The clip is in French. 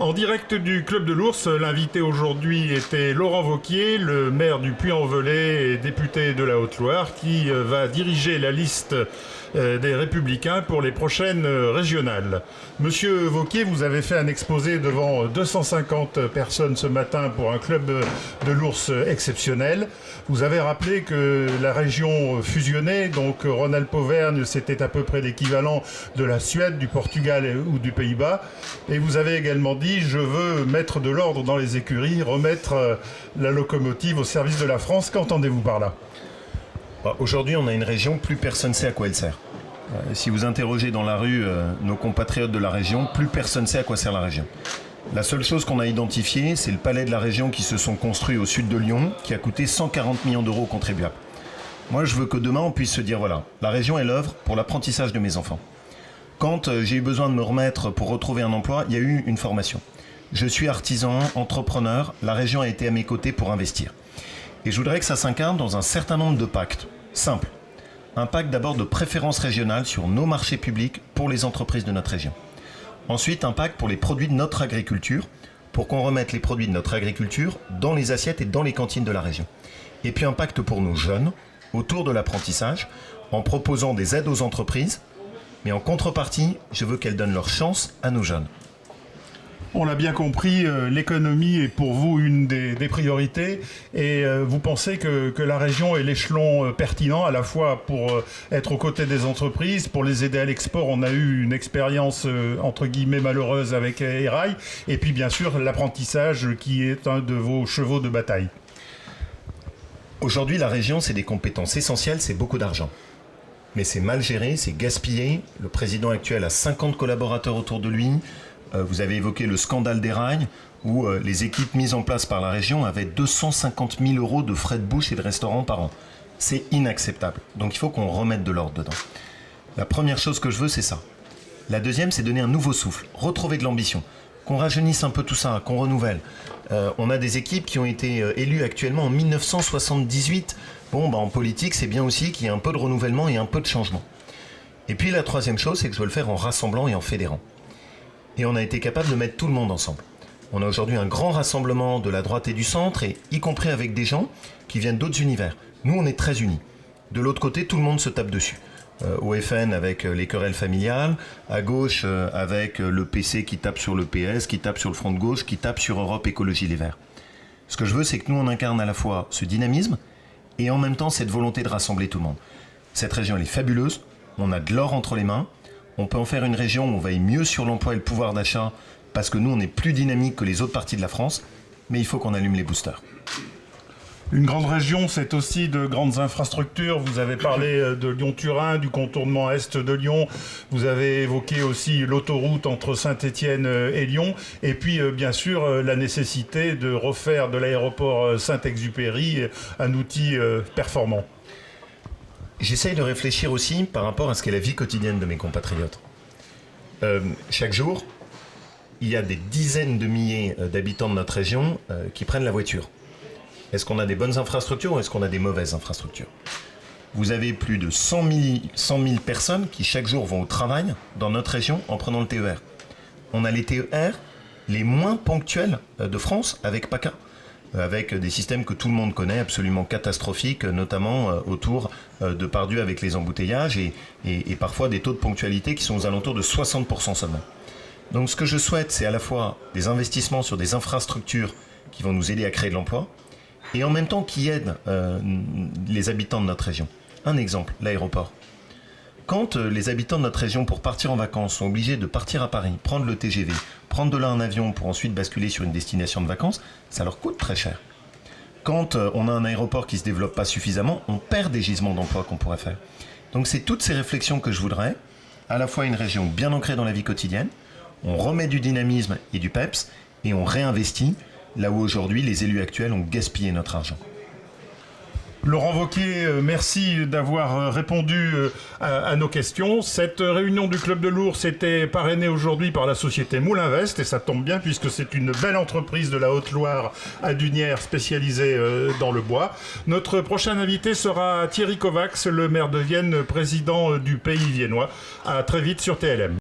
En direct du Club de l'Ours, l'invité aujourd'hui était Laurent Wauquiez, le maire du Puy-en-Velay et député de la Haute-Loire, qui va diriger la liste des Républicains pour les prochaines régionales. Monsieur Wauquiez, vous avez fait un exposé devant 250 personnes ce matin pour un Club de l'Ours exceptionnel. Vous avez rappelé que la région fusionnait, donc Rhône-Alpes-Auvergne, c'était à peu près l'équivalent de la Suède, du Portugal ou du Pays-Bas. Et vous avez également dit je veux mettre de l'ordre dans les écuries, remettre la locomotive au service de la France. Qu'entendez-vous par là ? Aujourd'hui, on a une région, plus personne ne sait à quoi elle sert. Si vous interrogez dans la rue nos compatriotes de la région, plus personne ne sait à quoi sert la région. La seule chose qu'on a identifiée, c'est le palais de la région qui se sont construits au sud de Lyon, qui a coûté 140 millions d'euros aux contribuables. Moi, je veux que demain, on puisse se dire, voilà, la région, elle œuvre pour l'apprentissage de mes enfants. Quand j'ai eu besoin de me remettre pour retrouver un emploi, il y a eu une formation. Je suis artisan, entrepreneur, la région a été à mes côtés pour investir. Et je voudrais que ça s'incarne dans un certain nombre de pactes simples. Un pacte d'abord de préférence régionale sur nos marchés publics pour les entreprises de notre région. Ensuite, un pacte pour les produits de notre agriculture, pour qu'on remette les produits de notre agriculture dans les assiettes et dans les cantines de la région. Et puis un pacte pour nos jeunes, autour de l'apprentissage, en proposant des aides aux entreprises, mais en contrepartie, je veux qu'elles donnent leur chance à nos jeunes. On l'a bien compris, l'économie est pour vous une des priorités et vous pensez que la région est l'échelon pertinent à la fois pour être aux côtés des entreprises, pour les aider à l'export. On a eu une expérience entre guillemets malheureuse avec Erail et puis bien sûr l'apprentissage qui est un de vos chevaux de bataille. Aujourd'hui, la région, c'est des compétences essentielles, c'est beaucoup d'argent. Mais c'est mal géré, c'est gaspillé. Le président actuel a 50 collaborateurs autour de lui. Vous avez évoqué le scandale d'Erail, où les équipes mises en place par la région avaient 250 000 euros de frais de bouche et de restaurant par an. C'est inacceptable. Donc il faut qu'on remette de l'ordre dedans. La première chose que je veux, c'est ça. La deuxième, c'est donner un nouveau souffle, retrouver de l'ambition, qu'on rajeunisse un peu tout ça, qu'on renouvelle. On a des équipes qui ont été élues actuellement en 1978. En politique, c'est bien aussi qu'il y ait un peu de renouvellement et un peu de changement. Et puis la troisième chose, c'est que je veux le faire en rassemblant et en fédérant. Et on a été capable de mettre tout le monde ensemble. On a aujourd'hui un grand rassemblement de la droite et du centre, et y compris avec des gens qui viennent d'autres univers. Nous, on est très unis. De l'autre côté, tout le monde se tape dessus. Au FN avec les querelles familiales, à gauche avec le PC qui tape sur le PS, qui tape sur le Front de gauche, qui tape sur Europe Écologie Les Verts. Ce que je veux, c'est que nous, on incarne à la fois ce dynamisme et en même temps cette volonté de rassembler tout le monde. Cette région, elle est fabuleuse, on a de l'or entre les mains, on peut en faire une région où on veille mieux sur l'emploi et le pouvoir d'achat parce que nous, on est plus dynamique que les autres parties de la France, mais il faut qu'on allume les boosters. Une grande région, c'est aussi de grandes infrastructures. Vous avez parlé de Lyon-Turin, du contournement est de Lyon. Vous avez évoqué aussi l'autoroute entre Saint-Étienne et Lyon. Et puis, bien sûr, la nécessité de refaire de l'aéroport Saint-Exupéry un outil performant. J'essaye de réfléchir aussi par rapport à ce qu'est la vie quotidienne de mes compatriotes. Chaque jour, il y a des dizaines de milliers d'habitants de notre région qui prennent la voiture. Est-ce qu'on a des bonnes infrastructures ou est-ce qu'on a des mauvaises infrastructures ? Vous avez plus de 100 000 personnes qui chaque jour vont au travail dans notre région en prenant le TER. On a les TER les moins ponctuels de France avec PACA, avec des systèmes que tout le monde connaît, absolument catastrophiques, notamment autour de Pardieu avec les embouteillages et parfois des taux de ponctualité qui sont aux alentours de 60% seulement. Donc ce que je souhaite, c'est à la fois des investissements sur des infrastructures qui vont nous aider à créer de l'emploi, et en même temps qui aide les habitants de notre région. Un exemple, l'aéroport. Quand les habitants de notre région, pour partir en vacances, sont obligés de partir à Paris, prendre le TGV, prendre de là un avion pour ensuite basculer sur une destination de vacances, ça leur coûte très cher. Quand on a un aéroport qui ne se développe pas suffisamment, on perd des gisements d'emploi qu'on pourrait faire. Donc c'est toutes ces réflexions que je voudrais, à la fois une région bien ancrée dans la vie quotidienne, on remet du dynamisme et du peps, et on réinvestit là où aujourd'hui les élus actuels ont gaspillé notre argent. Laurent Wauquiez, merci d'avoir répondu à nos questions. Cette réunion du Club de l'Ours était parrainée aujourd'hui par la société Moulinvest et ça tombe bien puisque c'est une belle entreprise de la Haute-Loire à Dunières spécialisée dans le bois. Notre prochain invité sera Thierry Kovacs, le maire de Vienne, président du Pays viennois. À très vite sur TLM.